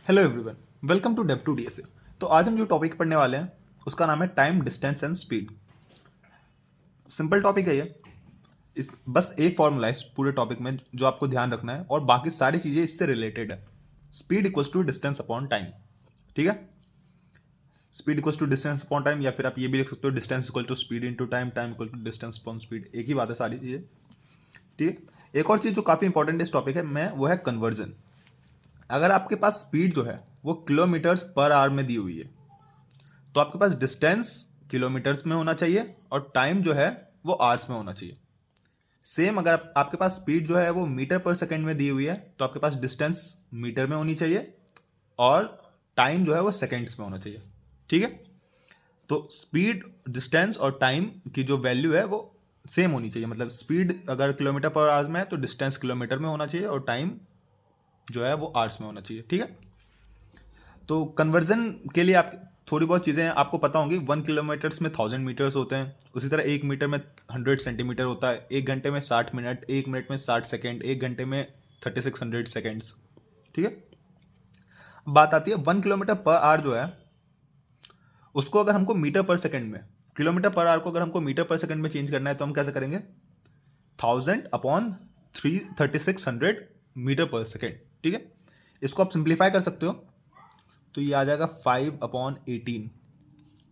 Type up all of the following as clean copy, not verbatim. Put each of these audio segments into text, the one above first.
Hello everyone, welcome to dev to DSA. तो आज हम जो टॉपिक पढ़ने वाले हैं उसका नाम है time, distance and speed. Simple topic है ये। इस बस एक फॉर्मूला है इस पूरे टॉपिक में जो आपको ध्यान रखना है और बाकी सारी चीज़ें इससे रिलेटेड है। Speed equals to distance upon time. ठीक है, speed equals to distance upon time, या फिर आप ये भी लिख सकते हो distance equal to speed into time, time equal to distance upon speed. एक ही बात है सारी चीज़ें। ठीक है, एक और चीज़ जो काफ़ी इंपॉर्टेंट इस टॉपिक है मैं वो है कन्वर्जन। अगर आपके पास स्पीड जो है वो किलोमीटर्स पर आवर में दी हुई है तो आपके पास डिस्टेंस किलोमीटर्स में होना चाहिए और टाइम जो है वो आवर्स में होना चाहिए। सेम अगर आपके पास स्पीड जो है वो मीटर पर सेकंड में दी हुई है तो आपके पास डिस्टेंस मीटर में होनी चाहिए और टाइम जो है वो सेकंड्स में होना चाहिए। ठीक है, तो स्पीड, डिस्टेंस और टाइम की जो वैल्यू है वो सेम होनी चाहिए। मतलब स्पीड अगर किलोमीटर पर आवर्स में है तो डिस्टेंस किलोमीटर में होना चाहिए और टाइम जो है वो आवर्स में होना चाहिए। ठीक है, तो कन्वर्जन के लिए आप थोड़ी बहुत चीज़ें आपको पता होंगी। 1 किलोमीटर्स में 1000 मीटर्स होते हैं, उसी तरह 1 मीटर में 100 सेंटीमीटर होता है, 1 घंटे में 60 मिनट, 1 मिनट में 60 सेकेंड, 1 घंटे में 3600 सेकेंड्स। ठीक है, बात आती है 1 किलोमीटर पर आवर जो है उसको अगर हमको मीटर पर सेकेंड में, किलोमीटर पर आवर को अगर हमको मीटर पर सेकेंड में चेंज करना है तो हम कैसे करेंगे? 1000 अपॉन 3600 मीटर पर सेकेंड। ठीक है, इसको आप सिंप्लीफाई कर सकते हो तो ये आ जाएगा 5/18।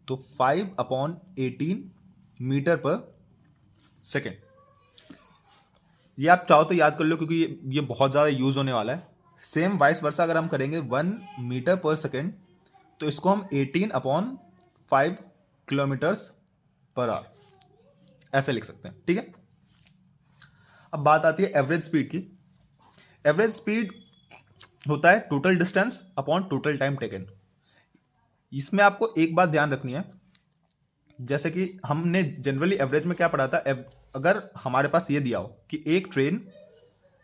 तो 5/18 मीटर पर सेकेंड। ये आप चाहो तो याद कर लो क्योंकि ये बहुत ज़्यादा यूज़ होने वाला है। सेम वाइस वर्सा अगर हम करेंगे 1 मीटर पर सेकेंड तो इसको हम 18/5 किलोमीटर्स पर आवर ऐसे लिख सकते हैं। ठीक है, अब बात आती है एवरेज स्पीड की। एवरेज स्पीड होता है total distance upon total time taken. इसमें आपको एक बात ध्यान रखनी है, जैसे कि हमने जनरली एवरेज में क्या पढ़ा था। अगर हमारे पास ये दिया हो कि एक ट्रेन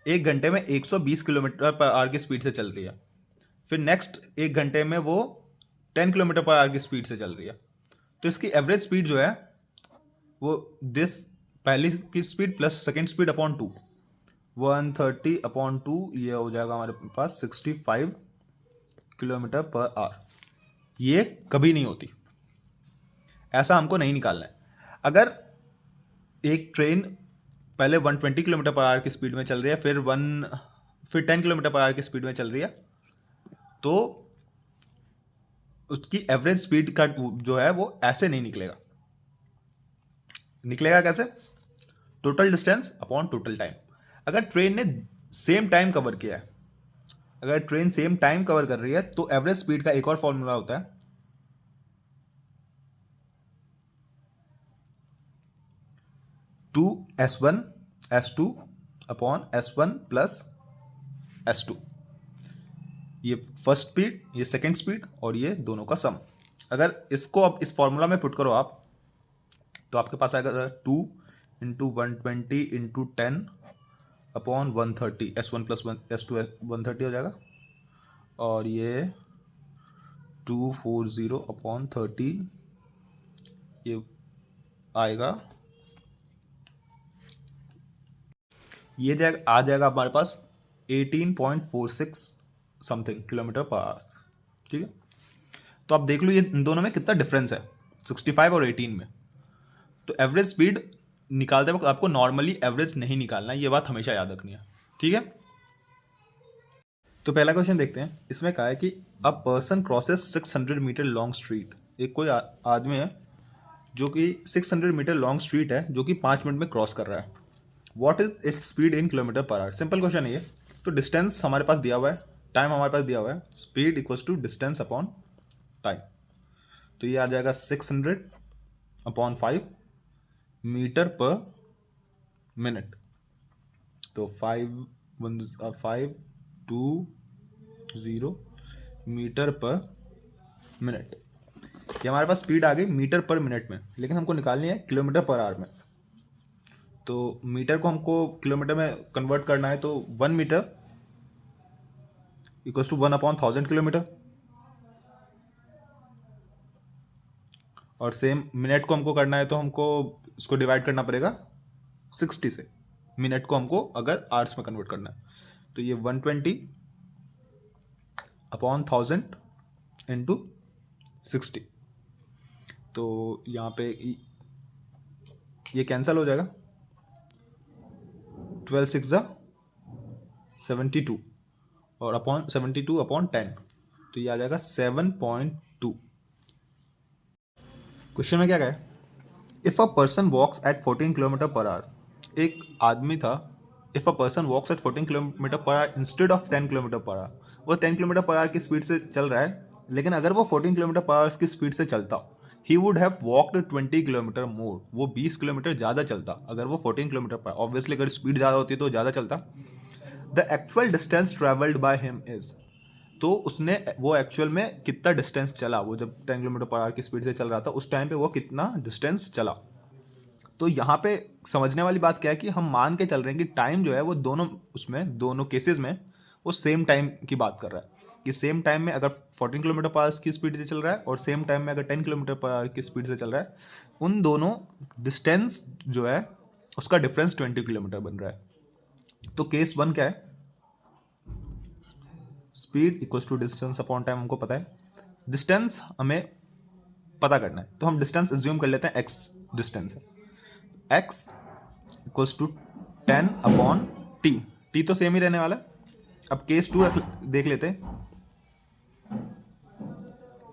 1 घंटे में 120 किलोमीटर पर आवर की स्पीड से चल रही है, फिर नेक्स्ट 1 घंटे में वो 10 किलोमीटर पर आवर की स्पीड से चल रही है, तो इसकी एवरेज स्पीड जो है वो दिस पहली की speed plus second speed upon 2, 130/2, ये हो जाएगा हमारे पास 65 किलोमीटर पर आवर। ये कभी नहीं होती, ऐसा हमको नहीं निकालना है। अगर एक ट्रेन पहले 120 किलोमीटर पर आवर की स्पीड में चल रही है, फिर 10 किलोमीटर पर आवर की स्पीड में चल रही है, तो उसकी एवरेज स्पीड का जो है वो ऐसे नहीं निकलेगा। निकलेगा कैसे? Total distance upon total time. अगर ट्रेन ने सेम टाइम कवर किया है, अगर ट्रेन सेम टाइम कवर कर रही है तो एवरेज स्पीड का एक और फॉर्मूला होता है, 2s1s2/s1 + ये फर्स्ट स्पीड, ये सेकेंड स्पीड और ये दोनों का सम। अगर इसको अब इस फॉर्मूला में पुट करो आप तो आपके पास आएगा 2 × 120 × 10/130 s1 + 1 s2 130 हो जाएगा, और ये 240/13 ये आएगा, ये जाएगा आ जाएगा हमारे पास 18.46 समथिंग किलोमीटर पर आवर। ठीक है, तो आप देख लो ये इन दोनों में कितना डिफरेंस है, 65 और 18 में। तो एवरेज स्पीड निकालते वक्त आपको नॉर्मली एवरेज नहीं निकालना है, ये बात हमेशा याद रखनी है। ठीक है, तो पहला क्वेश्चन देखते हैं। इसमें कहा है कि a person crosses 600 metre long street. एक कोई आदमी है जो कि 600 मीटर लॉन्ग स्ट्रीट है जो कि 5 मिनट में क्रॉस कर रहा है। What is its speed in kilometre per our? Simple question है ये। तो डिस्टेंस हमारे पास दिया हुआ है, टाइम हमारे पास दिया हुआ है, speed equals to distance upon time. तो ये आ जाएगा 600/5 मीटर पर मिनट। तो 520 मीटर पर मिनट। ये हमारे पास स्पीड आ गई मीटर पर मिनट में, लेकिन हमको निकालनी है किलोमीटर पर आवर में। तो मीटर को हमको किलोमीटर में कन्वर्ट करना है, तो 1 मीटर इक्वल्स टू 1/1000 किलोमीटर, और सेम मिनट को हमको करना है तो हमको इसको डिवाइड करना पड़ेगा 60 से। मिनट को हमको अगर आवर्स में कन्वर्ट करना है तो ये 120 अपॉन 1000 इंटू 60। तो यहाँ पे ये कैंसिल हो जाएगा, 12 6 ज़ा 72 और अपॉन 72 अपॉन 10, तो ये आ जाएगा 7.2। क्वेश्चन में क्या कहा है, if a person walks at 14 kilometre per hour, एक आदमी था, if a person walks at 14 kilometre per hour instead of 10 kilometre per hour, वो 10 किलोमीटर पर आवर की स्पीड से चल रहा है, लेकिन अगर वो 14 किलोमीटर पर आवर की स्पीड से चलता, he would have walked 20 kilometre more, वो 20 किलोमीटर ज़्यादा चलता अगर वो 14 किलोमीटर पर, ऑब्वियसली अगर स्पीड ज़्यादा होती तो ज़्यादा चलता। The actual distance travelled by him is, तो उसने वो एक्चुअल में कितना डिस्टेंस चला, वो जब 10 किलोमीटर पर आवर की स्पीड से चल रहा था उस टाइम पे वो कितना डिस्टेंस चला। तो यहाँ पे समझने वाली बात क्या है कि हम मान के चल रहे हैं कि टाइम जो है वो दोनों, उसमें दोनों केसेस में वो सेम टाइम की बात कर रहा है, कि सेम टाइम में अगर 14 किलोमीटर पर आवर की स्पीड से चल रहा है और सेम टाइम में अगर 10 किलोमीटर पर आवर की स्पीड से चल रहा है, उन दोनों डिस्टेंस जो है उसका डिफरेंस 20 किलोमीटर बन रहा है। तो केस 1 क्या है, speed equals to distance upon time हमको पता है, डिस्टेंस हमें पता करना है, तो हम डिस्टेंस एज्यूम कर लेते हैं एक्स डिस्टेंस है, X equals to 10 upon T, T तो सेम ही रहने वाला है। अब केस 2 देख लेते हैं,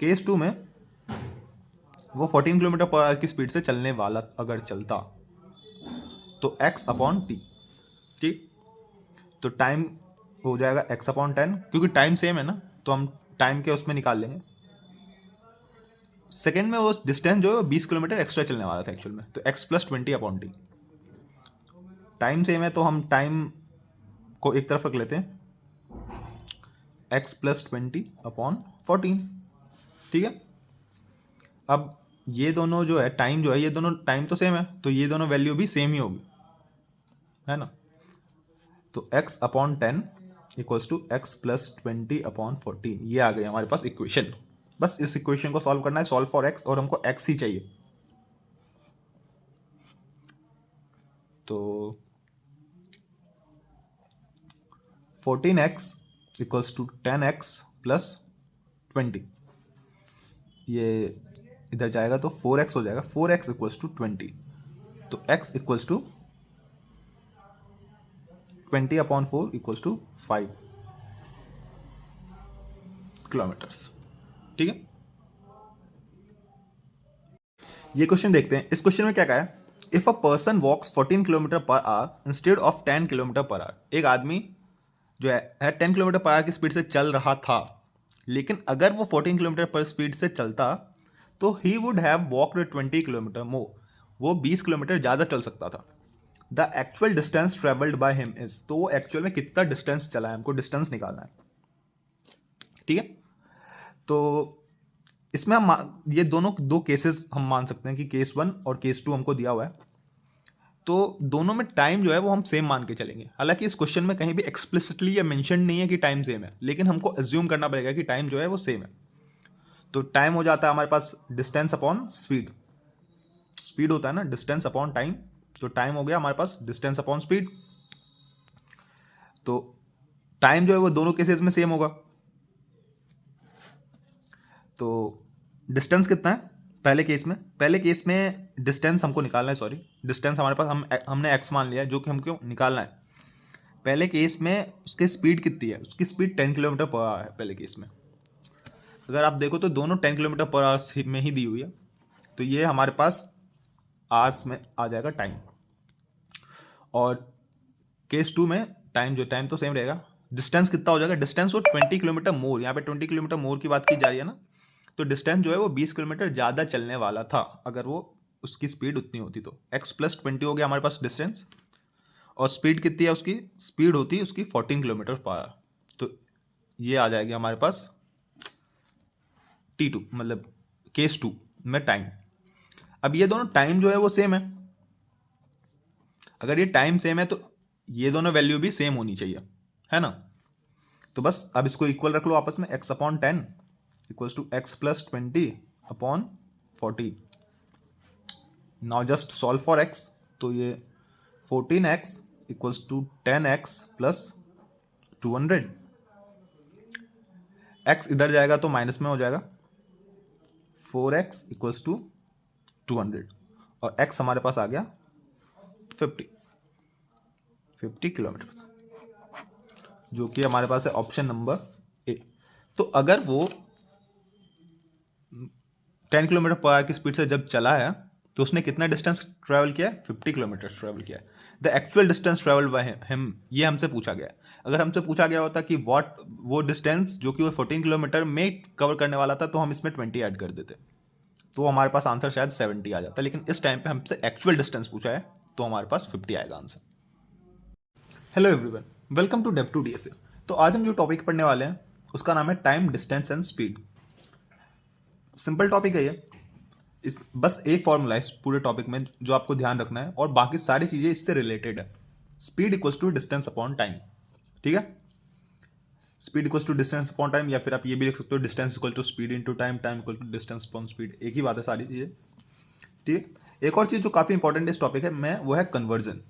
केस 2 में वो 14 किलोमीटर पर आवर की स्पीड से चलने वाला अगर चलता, तो x अपॉन टी, ठीक, तो टाइम हो जाएगा x अपॉन 10, क्योंकि टाइम सेम है ना तो हम टाइम के उसमें निकाल लेंगे। सेकेंड में वो डिस्टेंस जो है 20 किलोमीटर एक्स्ट्रा चलने वाला था एक्चुअल में, तो x plus 20 upon T, time same है तो हम टाइम को एक तरफ रख लेते हैं, x प्लस 20 अपॉन 14, ठीक है। अब ये दोनों जो है टाइम जो है, ये दोनों टाइम तो सेम है तो ये दोनों वैल्यू भी सेम ही होगी, है ना। तो x upon 10 equals to X plus 20 upon 14, ये आ गई हमारे पास इक्वेशन। बस इस इक्वेशन को सॉल्व करना है, सॉल्व फॉर x, और हमको x ही चाहिए। तो 14x equals to 10x plus 20, ये इधर जाएगा तो 4x हो जाएगा, 4x इक्वल्स टू 20, तो x equals to 20 upon 4 equals to 5 kilometres, ठीक है। ये क्वेश्चन देखते हैं, इस क्वेश्चन में क्या कहा है, if a person walks 14 kilometre per hour instead of 10 kilometre per hour, एक आदमी जो है 10 किलोमीटर पर आवर की स्पीड से चल रहा था, लेकिन अगर वो 14 किलोमीटर पर स्पीड से चलता तो he would have walked 20 kilometre more, वो 20 किलोमीटर ज़्यादा चल सकता था। The actual distance travelled by him is, तो वो एक्चुअल में कितना डिस्टेंस चला है, हमको डिस्टेंस निकालना है, ठीक है। तो इसमें हम ये दोनों दो केसेस हम मान सकते हैं कि केस 1 और केस 2 हमको दिया हुआ है, तो दोनों में टाइम जो है वो हम सेम मान के चलेंगे। हालांकि इस क्वेश्चन में कहीं भी एक्सप्लिसिटली ये मेंशन नहीं है कि टाइम सेम है, लेकिन हमको एज्यूम करना पड़ेगा कि टाइम जो है वो सेम है। तो टाइम हो जाता है हमारे पास डिस्टेंस अपॉन स्पीड, स्पीड होता है ना डिस्टेंस अपॉन टाइम, तो टाइम हो गया हमारे पास डिस्टेंस अपॉन स्पीड। तो टाइम जो है वो दोनों केसेस में सेम होगा, तो डिस्टेंस कितना है पहले केस में डिस्टेंस हमको निकालना है, सॉरी डिस्टेंस हमारे पास हमने एक्स मान लिया है जो कि हमको निकालना है। पहले केस में उसकी स्पीड कितनी है, उसकी स्पीड 10 किलोमीटर पर आवर है पहले केस में। अगर आप देखो तो दोनों 10 किलोमीटर पर आवर में ही दी हुई है, तो ये हमारे पास आवर्स में आ जाएगा टाइम। और केस 2 में टाइम तो सेम रहेगा, डिस्टेंस कितना हो जाएगा, डिस्टेंस वो 20 किलोमीटर मोर, यहाँ पे 20 किलोमीटर मोर की बात की जा रही है ना, तो डिस्टेंस जो है वो 20 किलोमीटर ज़्यादा चलने वाला था अगर वो उसकी स्पीड उतनी होती, तो x प्लस 20 हो गया हमारे पास डिस्टेंस, और स्पीड कितनी है उसकी, स्पीड होती है उसकी 14 किलोमीटर पर आवर, तो ये आ जाएगी हमारे पास T2, मतलब केस 2 में टाइम। अब ये दोनों टाइम जो है वो सेम है, अगर ये टाइम सेम है तो ये दोनों वैल्यू भी सेम होनी चाहिए, है ना। तो बस अब इसको इक्वल रख लो आपस में, x upon 10 equals to X plus 20 upon 14। Now just solve for x, तो ये 14x equals to 10x plus 200, x इधर जाएगा तो माइनस में हो जाएगा, 4x इक्वल्स टू 200 और x हमारे पास आ गया 50 किलोमीटर, जो कि हमारे पास है ऑप्शन नंबर ए। तो अगर वो 10 किलोमीटर पर आवर की स्पीड से जब चला है तो उसने कितना डिस्टेंस ट्रैवल किया है, 50 किलोमीटर ट्रैवल किया है। The actual distance travel by him, ये हमसे पूछा गया है। अगर हमसे पूछा गया होता कि व्हाट वो डिस्टेंस जो कि वो 14 किलोमीटर में कवर करने वाला था, तो हम इसमें 20 ऐड कर देते, तो हमारे पास आंसर शायद 70 आ जाता। लेकिन इस टाइम पे हमसे एक्चुअल डिस्टेंस पूछा है तो हमारे पास 50 आएगा answer. Hello everyone, welcome to dev to DSA. तो आज हम जो टॉपिक पढ़ने वाले हैं उसका नाम है time, distance and speed. Simple topic है ये, इस बस एक फॉर्मूला है इस पूरे टॉपिक में जो आपको ध्यान रखना है, और बाकी सारी चीज़ें इससे रिलेटेड है। Speed equals to distance upon time, ठीक है। Speed equals to distance upon time, या फिर आप ये भी लिख सकते हो distance equal to speed into time, time equal to distance upon speed, एक ही बात है सारी चीज़ें, ठीक है। एक और चीज़ जो काफ़ी इंपॉर्टेंट इस टॉपिक है में, वो है कन्वर्जन।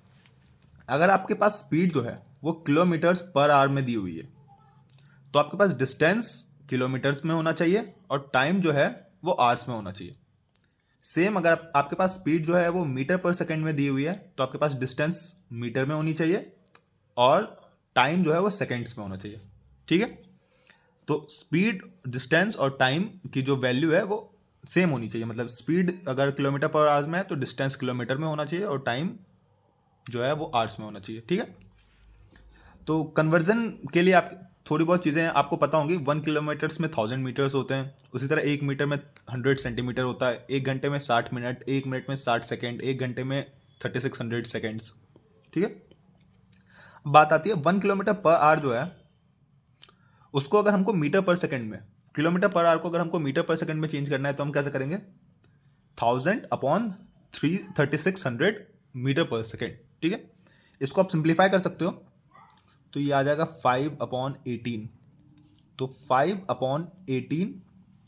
अगर आपके पास स्पीड जो है वो किलोमीटर्स पर आवर में दी हुई है, तो आपके पास डिस्टेंस किलोमीटर्स में होना चाहिए और टाइम जो है वो आवर्स में होना चाहिए। सेम अगर आपके पास स्पीड जो है वो मीटर पर सेकंड में दी हुई है, तो आपके पास डिस्टेंस मीटर में होनी चाहिए और टाइम जो है वो सेकंड्स में होना चाहिए, ठीक है। तो स्पीड, डिस्टेंस और टाइम की जो वैल्यू है वो सेम होनी चाहिए। मतलब स्पीड अगर किलोमीटर पर आवर्स में है तो डिस्टेंस किलोमीटर में होना चाहिए और टाइम जो है वो आवर्स में होना चाहिए, ठीक है। तो कन्वर्जन के लिए आप थोड़ी बहुत चीज़ें आपको पता होंगी। 1 किलोमीटर्स में 1000 मीटर्स होते हैं, उसी तरह 1 मीटर में 100 सेंटीमीटर होता है, 1 घंटे में 60 मिनट, 1 मिनट में 60 सेकेंड, 1 घंटे में 3600 सेकेंड्स, ठीक है। बात आती है 1 किलोमीटर पर आवर जो है उसको अगर हमको मीटर पर सेकेंड में, किलोमीटर पर आवर को अगर हमको मीटर पर सेकेंड में चेंज करना है तो हम कैसे करेंगे, 1000 अपॉन 3600 मीटर पर सेकेंड, ठीक है। इसको आप सिंप्लीफाई कर सकते हो, तो ये आ जाएगा 5/18, तो 5/18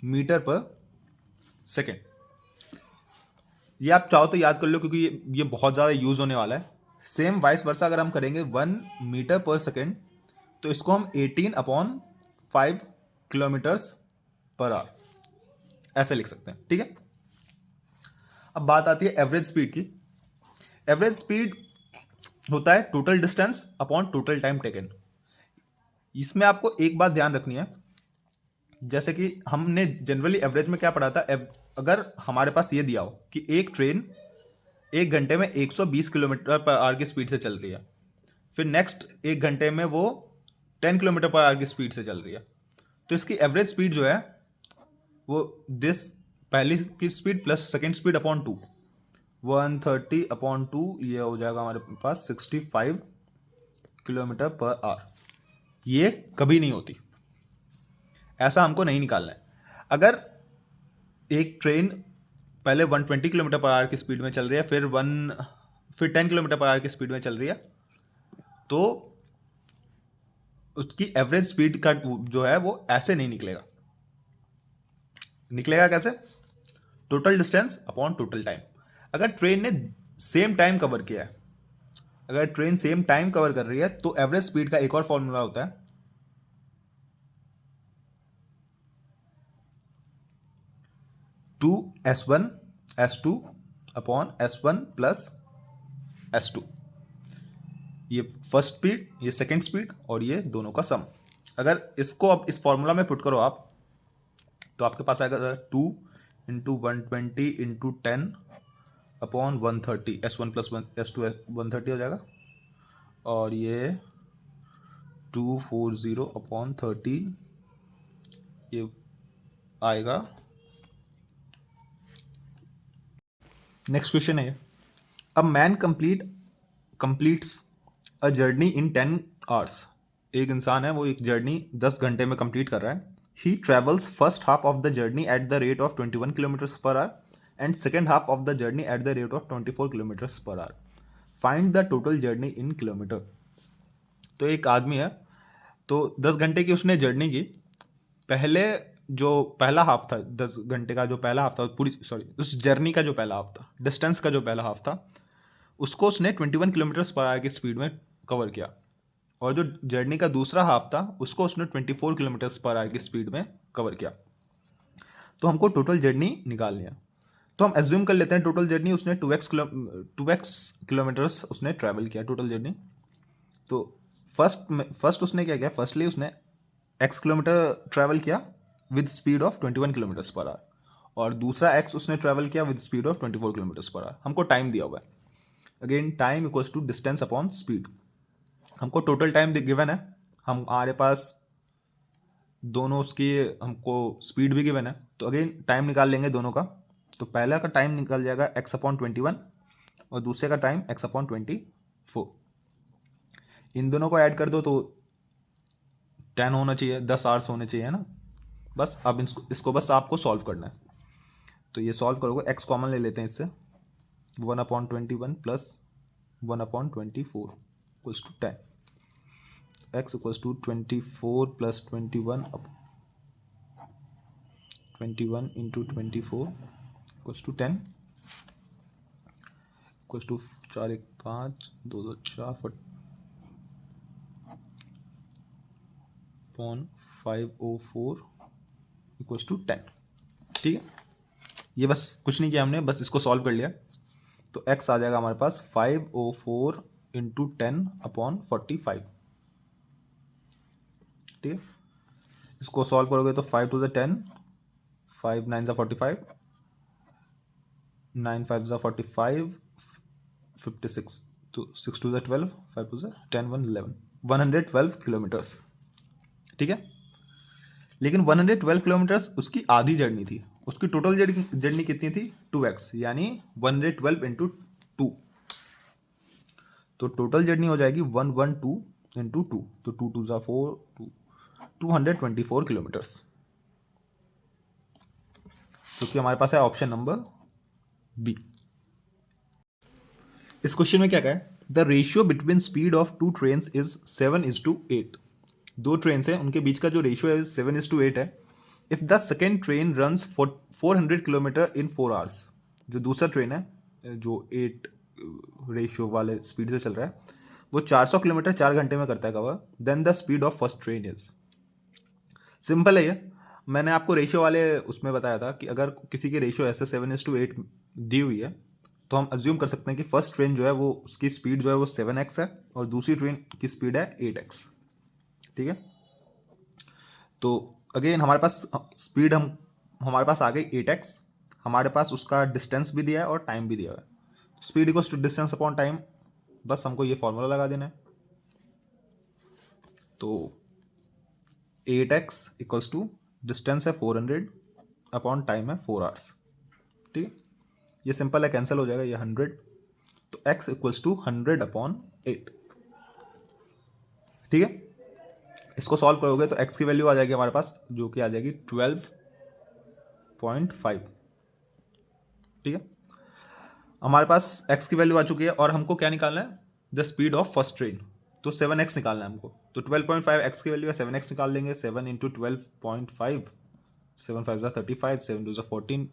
मीटर पर सेकेंड। ये आप चाहो तो याद कर लो क्योंकि ये बहुत ज़्यादा यूज़ होने वाला है। सेम वाइस वर्सा अगर हम करेंगे 1 मीटर पर सेकेंड, तो इसको हम 18/5 किलोमीटर्स पर आवर ऐसे लिख सकते हैं, ठीक है। अब बात आती है एवरेज स्पीड की। एवरेज स्पीड होता है total distance upon total time taken. इसमें आपको एक बात ध्यान रखनी है, जैसे कि हमने जनरली एवरेज में क्या पढ़ा था, अगर हमारे पास ये दिया हो कि एक ट्रेन 1 घंटे में 120 किलोमीटर पर आवर की स्पीड से चल रही है, फिर नेक्स्ट 1 घंटे में वो 10 किलोमीटर पर आवर की स्पीड से चल रही है, तो इसकी एवरेज स्पीड जो है वो दिस पहली की speed plus second speed upon 2, 130/2, ये हो जाएगा हमारे पास 65 किलोमीटर पर आवर। ये कभी नहीं होती, ऐसा हमको नहीं निकालना है। अगर एक ट्रेन पहले 120 किलोमीटर पर आवर की स्पीड में चल रही है, फिर 10 किलोमीटर पर आवर की स्पीड में चल रही है, तो उसकी एवरेज स्पीड का जो है वो ऐसे नहीं निकलेगा। निकलेगा कैसे, total distance upon total time. अगर ट्रेन ने सेम टाइम कवर किया है, अगर ट्रेन सेम टाइम कवर कर रही है, तो एवरेज स्पीड का एक और फॉर्मूला होता है, 2s1s2 upon s1 plus s2। ये फर्स्ट स्पीड, ये सेकेंड स्पीड और ये दोनों का सम। अगर इसको अब इस फॉर्मूला में पुट करो आप, तो आपके पास आएगा 2 into 120 into 10 upon 130, s1 plus s2 130 हो जाएगा, और ये 240 अपॉन 13 ये आएगा। नेक्स्ट क्वेश्चन है, a man completes a journey in 10 hours. एक इंसान है वो एक जर्नी 10 घंटे में कंप्लीट कर रहा है। ही travels first half of the journey at the rate of 21 kilometres per our and second half of the journey at the rate of 24 kilometres per our. Find the total journey in kilometre. तो एक आदमी है, तो 10 घंटे की उसने journey की। पहले जो पहला हाफ था, 10 घंटे का जो पहला हाफ था, उस जर्नी का जो पहला हाफ था, डिस्टेंस का जो पहला हाफ था, उसको उसने 21 किलोमीटर्स पर आवर की स्पीड में कवर किया। और जो जर्नी का दूसरा हाफ था उसको उसने 24 किलोमीटर्स पर आवर की स्पीड में कवर किया। तो हमको टोटल जर्नी निकालनी है। तो हम एज्यूम कर लेते हैं टोटल जर्नी उसने 2x किलोमीटर्स उसने ट्रैवल किया टोटल जर्नी। तो फर्स्ट उसने क्या किया, फर्स्टली उसने x किलोमीटर ट्रैवल किया with speed of 21 kilometres per hour, और दूसरा x उसने ट्रैवल किया with speed of 24 kilometres per hour. हमको टाइम दिया हुआ है, again time equals to distance upon speed. हमको टोटल टाइम गिवन है, हमारे पास दोनों उसकी हमको स्पीड भी गिवन है, तो अगेन टाइम निकाल लेंगे दोनों का। तो पहला का टाइम निकल जाएगा x/21 और दूसरे का टाइम x/24। इन दोनों को ऐड कर दो तो 10 होना चाहिए, 10 आवर्स होने चाहिए, है ना। बस अब इसको बस आपको सॉल्व करना है। तो ये सॉल्व करोगे, x कॉमन ले लेते हैं इससे, 1/21 plus 1/24 equals to 10। x equals to 24 plus 21 into 24 equals to 10 equals to 4 1 5 2 2 4 504 equals to 10। ठीक है, ये बस कुछ नहीं किया हमने, बस इसको सॉल्व कर लिया। तो x आ जाएगा हमारे पास 504 इंटू 10/45। ठीक है, इसको सॉल्व करोगे तो 5 टू द 10, 5 9 45, 9 5 45, 56, तो 6 to the 12, 5 to the 10 1 11, 112 kilometres. ठीक है, लेकिन 112 किलोमीटर्स उसकी आधी जर्नी थी, उसकी टोटल जर्नी कितनी थी 2x, यानी 112 इंटू 2। तो टोटल जर्नी हो जाएगी 112 इंटू 2, तो 2 2 ज़ा 4, 224 किलोमीटर्स, जो कि हमारे पास है ऑप्शन नंबर बी। इस क्वेश्चन में क्या कहा है, the ratio between speed of two train is 7:8। दो ट्रेन है, उनके बीच का जो रेशियो है 7:8 है। If the second train runs 400 kilometre in 4 hours, जो दूसरा ट्रेन है जो 8 रेशियो वाले स्पीड से चल रहा है, वो 400 किलोमीटर 4 घंटे में करता है cover, then the speed of first train is. Simple है ये, मैंने आपको रेशियो वाले उसमें बताया था कि अगर किसी की रेशियो ऐसे 7:8 दी हुई है तो हम अज्यूम कर सकते हैं कि फर्स्ट ट्रेन जो है वो उसकी स्पीड जो है वो 7x है और दूसरी ट्रेन की स्पीड है 8x। ठीक है, तो अगेन हमारे पास स्पीड हमारे पास आ गई 8x, हमारे पास उसका डिस्टेंस भी दिया है और टाइम भी दिया है। Speed equals to distance upon time, बस हमको ये फॉर्मूला लगा देना है। तो 8x इक्वल्स टू डिस्टेंस है 400 अपॉन टाइम है 4 आवर्स। ठीक है, ये सिंपल है, कैंसिल हो जाएगा ये 100, तो x इक्वल्स टू 100/8। ठीक है, इसको सॉल्व करोगे तो x की वैल्यू आ जाएगी हमारे पास, जो कि आ जाएगी 12.5। ठीक है, हमारे पास x की वैल्यू आ चुकी है और हमको क्या निकालना है, the speed of first train, तो 7x निकालना है हमको। तो 12.5 x की वैल्यू है, 7x निकाल लेंगे, 7 इंटू 12.5, 7 5 35, 7 2 14,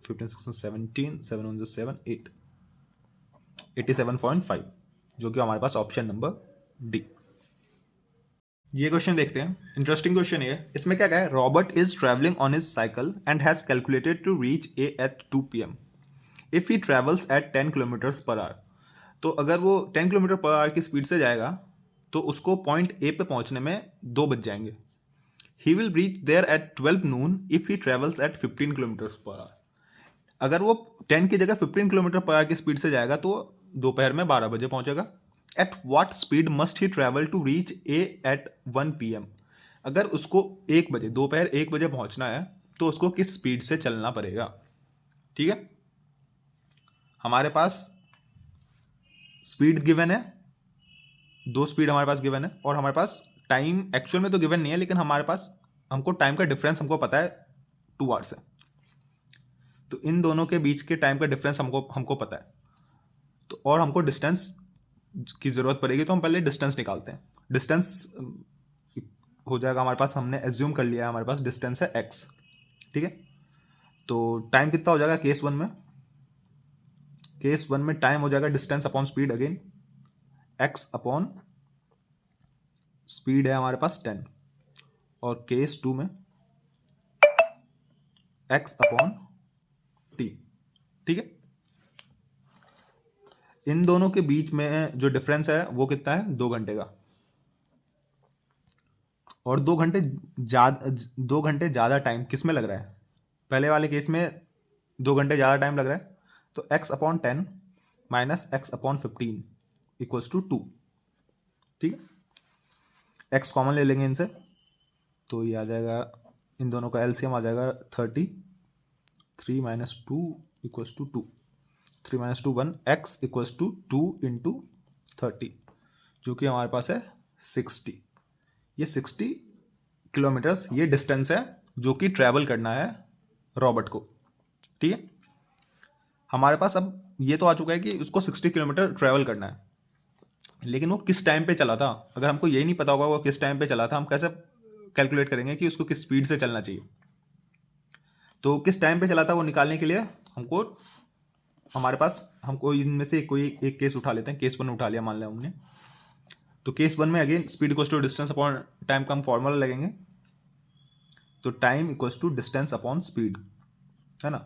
15 16 17, 7 1 7 8, 87.5, जो कि हमारे पास ऑप्शन नंबर डी। ये क्वेश्चन देखते हैं, इंटरेस्टिंग क्वेश्चन है। इसमें क्या कहा है, Robert is travelling on his cycle and has calculated to reach A at 2 PM if he travels at 10 kilometres per hour. तो अगर वो 10 किलोमीटर पर आवर की स्पीड से जाएगा तो उसको पॉइंट ए पे पहुंचने में 2 बज जाएंगे। He will reach there at 12 noon if he travels at 15 kilometres per hour. अगर वो 10 की जगह 15 किलोमीटर पर आवर की स्पीड से जाएगा तो दोपहर में 12 बजे पहुंचेगा। At what speed must he travel to reach A at 1 PM। अगर उसको 1 बजे, दोपहर 1 बजे पहुंचना है तो उसको किस स्पीड से चलना पड़ेगा। ठीक है, हमारे पास स्पीड गिवन है, 2 स्पीड हमारे पास गिवन है, और हमारे पास टाइम एक्चुअल में तो गिवन नहीं है, लेकिन हमारे पास हमको टाइम का डिफरेंस हमको पता है 2 आवर्स है। तो इन दोनों के बीच के टाइम का डिफरेंस हमको पता है, तो और हमको डिस्टेंस की ज़रूरत पड़ेगी, तो हम पहले डिस्टेंस निकालते हैं। डिस्टेंस हो जाएगा हमारे पास, हमने एज्यूम कर लिया है हमारे पास डिस्टेंस है x। ठीक है, तो टाइम कितना हो जाएगा केस 1 में, केस 1 में टाइम हो जाएगा distance upon speed, again x upon speed है हमारे पास 10 और केस 2 में x अपॉन टी। ठीक है, इन दोनों के बीच में जो डिफरेंस है वो कितना है, 2 घंटे का। और 2 घंटे ज़्यादा टाइम किस में लग रहा है, पहले वाले केस में 2 घंटे ज़्यादा टाइम लग रहा है, तो x upon 10 minus x upon 15 equals to 2। ठीक है, x कॉमन ले लेंगे इनसे, तो ये आ जाएगा, इन दोनों का एलसीएम आ जाएगा 30, 3 minus 2 equals to 2, 3 minus 2 1, x equals to 2 into 30, जो कि हमारे पास है 60। ये 60 किलोमीटर्स ये डिस्टेंस है जो कि ट्रैवल करना है रॉबर्ट को। ठीक है, हमारे पास अब ये तो आ चुका है कि उसको 60 किलोमीटर ट्रैवल करना है, लेकिन वो किस टाइम पे चला था। अगर हमको यही नहीं पता होगा वो किस टाइम पे चला था, हम कैसे कैलकुलेट करेंगे कि उसको किस स्पीड से चलना चाहिए। तो किस टाइम पे चला था वो निकालने के लिए हमको, हमारे पास हमको इनमें से कोई एक केस उठा लेते हैं। केस 1 उठा लिया मान लिया हमने, तो केस 1 में again speed equals to distance upon time का हम फॉर्मूला लगेंगे, तो time equals to distance upon speed, है ना।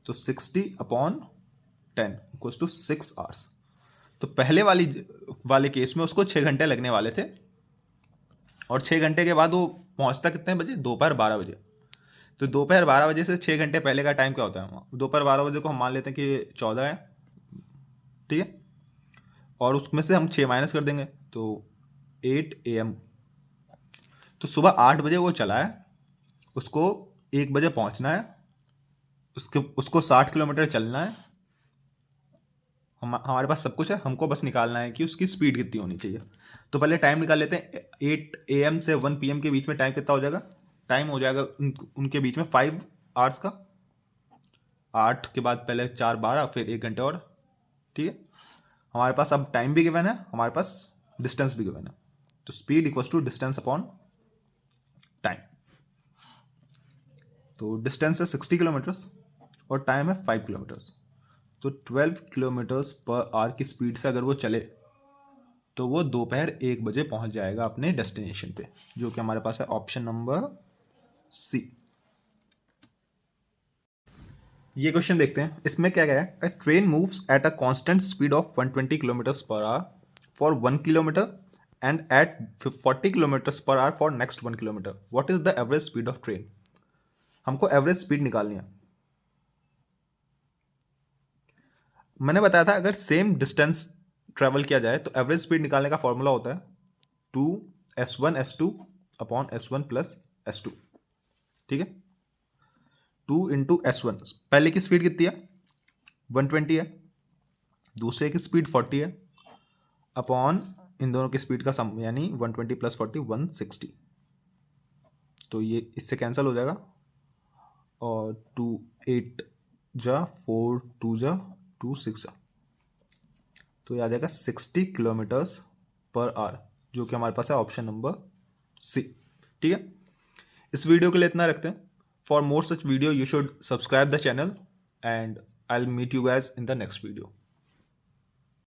तो 60 अपॉन 10 इक्वल्स टू 6 आवर्स। तो पहले वाले केस में उसको 6 घंटे लगने वाले थे, और 6 घंटे के बाद वो पहुंचता कितने बजे, दोपहर 12 बजे। तो दोपहर 12 बजे से 6 घंटे पहले का टाइम क्या होता है, दोपहर 12 बजे को हम मान लेते हैं कि 14 है। ठीक है, और उसमें से हम 6 माइनस कर देंगे तो 8 AM। तो सुबह 8 बजे वो चला है, उसको 1 बजे पहुंचना है, उसको 60 किलोमीटर चलना है। हमारे पास सब कुछ है, हमको बस निकालना है कि उसकी स्पीड कितनी होनी चाहिए। तो पहले टाइम निकाल लेते हैं। 8 AM से 1 PM के बीच में टाइम कितना हो जाएगा, टाइम हो जाएगा उनके बीच में 5 आवर्स का। 8 के बाद पहले 4 12 फिर 1 घंटे और। ठीक है, हमारे पास अब टाइम भी गिवन है, हमारे पास डिस्टेंस भी गिवन है। तो speed equals to distance upon time. तो डिस्टेंस है 60 किलोमीटर्स और टाइम है 5 किलोमीटर्स। तो 12 किलोमीटर्स पर आवर की स्पीड से अगर वो चले तो वो दोपहर 1 बजे पहुंच जाएगा अपने डेस्टिनेशन पे, जो कि हमारे पास है ऑप्शन नंबर सी। ये क्वेश्चन देखते हैं, इसमें क्या गया है, train moves at a constant speed of 120 kilometres per hour for 1 kilometre and at 40 kilometres per hour for next 1 kilometre. What is the average speed of train. हमको average speed निकालनी है। मैंने बताया था अगर सेम डिस्टेंस ट्रेवल किया जाए तो एवरेज स्पीड निकालने का फॉर्मूला होता है 2s1s2 upon s1 plus s2। ठीक है, 2 इंटू S1, पहले की स्पीड कितनी है 120 है, दूसरे की स्पीड 40 है, अपॉन इन दोनों की स्पीड का सम यानी 120 प्लस 40 160। तो ये इससे कैंसिल हो जाएगा, और 2 8 जा 4 2 जा 2 6 जा, तो ये आ जाएगा 60 किलोमीटर्स पर आवर, जो कि हमारे पास है ऑप्शन नंबर सी। ठीक है, इस वीडियो के लिए इतना रखते हैं। For more such video you should subscribe the channel and I will meet you guys in the next video.